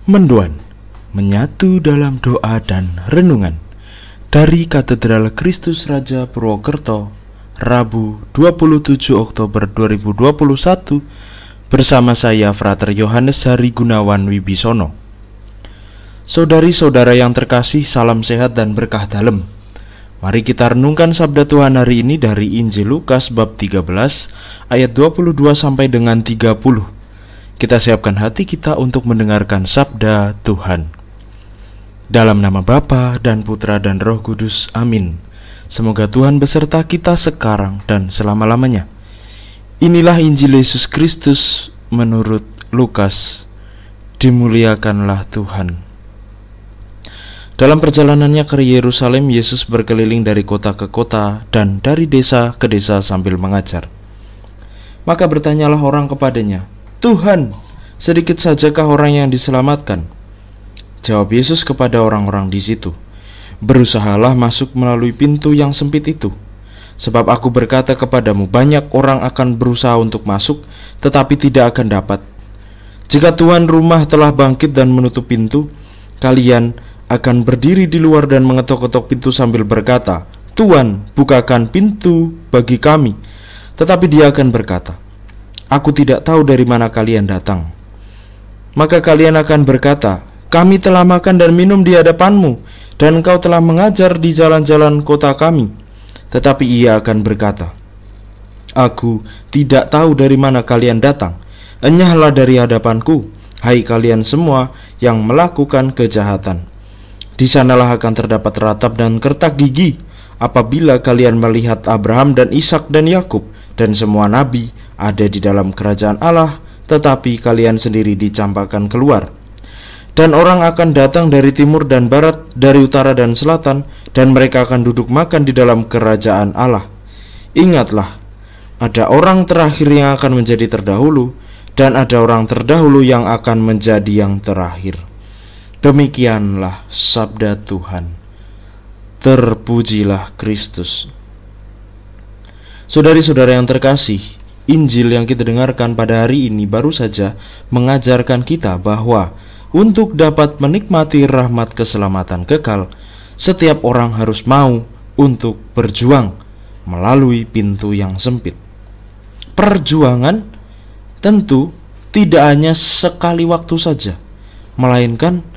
Mendoan, menyatu dalam doa dan renungan dari Katedral Kristus Raja Purwokerto, Rabu 27 Oktober 2021 bersama saya Frater Yohanes Hari Gunawan Wibisono. Saudari-saudara yang terkasih, salam sehat dan berkah dalam. Mari kita renungkan sabda Tuhan hari ini dari Injil Lukas bab 13 ayat 22 sampai dengan 30. Kita siapkan hati kita untuk mendengarkan sabda Tuhan. Dalam nama Bapa dan Putra dan Roh Kudus, amin. Semoga Tuhan beserta kita sekarang dan selama-lamanya. Inilah Injil Yesus Kristus menurut Lukas. Dimuliakanlah Tuhan. Dalam perjalanannya ke Yerusalem, Yesus berkeliling dari kota ke kota dan dari desa ke desa sambil mengajar. Maka bertanyalah orang kepadanya, "Tuhan, sedikit sajakah orang yang diselamatkan?" Jawab Yesus kepada orang-orang di situ, "Berusahalah masuk melalui pintu yang sempit itu. Sebab aku berkata kepadamu, banyak orang akan berusaha untuk masuk, tetapi tidak akan dapat. Jika tuan rumah telah bangkit dan menutup pintu, kalian akan berdiri di luar dan mengetok-ketok pintu sambil berkata, 'Tuan, bukakan pintu bagi kami.' Tetapi dia akan berkata, 'Aku tidak tahu dari mana kalian datang.' Maka kalian akan berkata, 'Kami telah makan dan minum di hadapanmu, dan engkau telah mengajar di jalan-jalan kota kami.' Tetapi ia akan berkata, 'Aku tidak tahu dari mana kalian datang. Enyahlah dari hadapanku, hai kalian semua yang melakukan kejahatan.' Di sanalah akan terdapat ratap dan kertak gigi, apabila kalian melihat Abraham dan Ishak dan Yakub dan semua nabi ada di dalam kerajaan Allah, tetapi kalian sendiri dicampakkan keluar. Dan orang akan datang dari timur dan barat, dari utara dan selatan, dan mereka akan duduk makan di dalam kerajaan Allah. Ingatlah, ada orang terakhir yang akan menjadi terdahulu, dan ada orang terdahulu yang akan menjadi yang terakhir." Demikianlah sabda Tuhan. Terpujilah Kristus. Saudari-saudara yang terkasih, Injil yang kita dengarkan pada hari ini baru saja mengajarkan kita bahwa untuk dapat menikmati rahmat keselamatan kekal, setiap orang harus mau untuk berjuang melalui pintu yang sempit. Perjuangan tentu tidak hanya sekali waktu saja, melainkan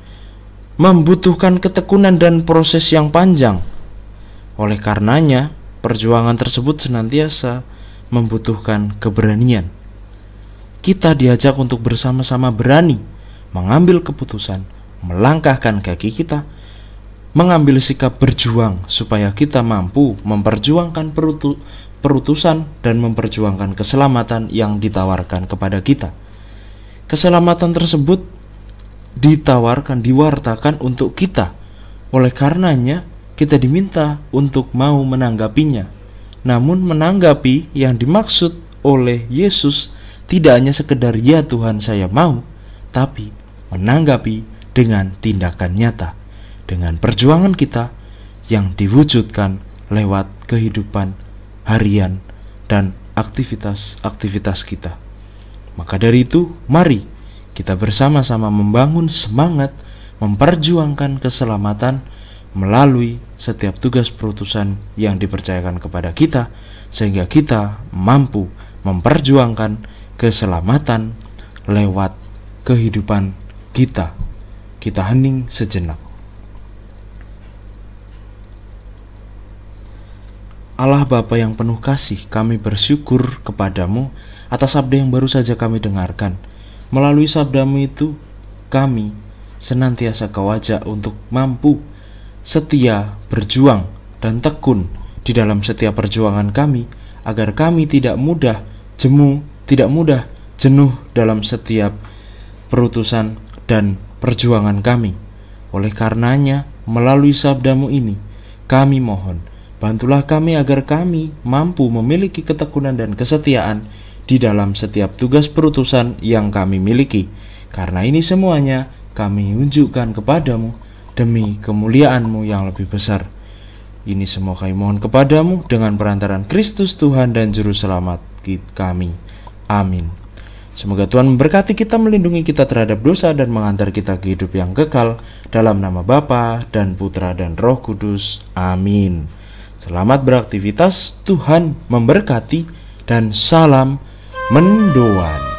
membutuhkan ketekunan dan proses yang panjang. Oleh karenanya, perjuangan tersebut senantiasa membutuhkan keberanian. Kita diajak untuk bersama-sama berani mengambil keputusan, melangkahkan kaki kita, mengambil sikap berjuang supaya kita mampu memperjuangkan perutusan dan memperjuangkan keselamatan yang ditawarkan kepada kita. Keselamatan tersebut diwartakan untuk kita. Oleh karenanya, kita diminta untuk mau menanggapinya. Namun menanggapi yang dimaksud oleh Yesus tidak hanya sekedar "Ya Tuhan, saya mau", tapi menanggapi dengan tindakan nyata, dengan perjuangan kita yang diwujudkan lewat kehidupan harian dan aktivitas-aktivitas kita. Maka dari itu, mari kita bersama-sama membangun semangat memperjuangkan keselamatan melalui setiap tugas perutusan yang dipercayakan kepada kita, sehingga kita mampu memperjuangkan keselamatan lewat kehidupan kita. Kita hening sejenak. Allah Bapa yang penuh kasih, kami bersyukur kepadamu atas sabda yang baru saja kami dengarkan. Melalui sabdamu itu, kami senantiasa Kau ajak untuk mampu setia, berjuang, dan tekun di dalam setiap perjuangan kami, agar kami tidak mudah jenuh dalam setiap perutusan dan perjuangan kami. Oleh karenanya, melalui sabdamu ini, kami mohon, bantulah kami agar kami mampu memiliki ketekunan dan kesetiaan di dalam setiap tugas perutusan yang kami miliki. Karena ini semuanya kami unjukkan kepadamu demi kemuliaan-Mu yang lebih besar. Ini semua kami mohon kepadamu dengan perantaran Kristus Tuhan dan Juru Selamat kami. Amin. Semoga Tuhan memberkati kita, melindungi kita terhadap dosa, dan mengantar kita ke hidup yang kekal. Dalam nama Bapa dan Putra dan Roh Kudus. Amin. Selamat beraktivitas, Tuhan memberkati, dan salam mendoan.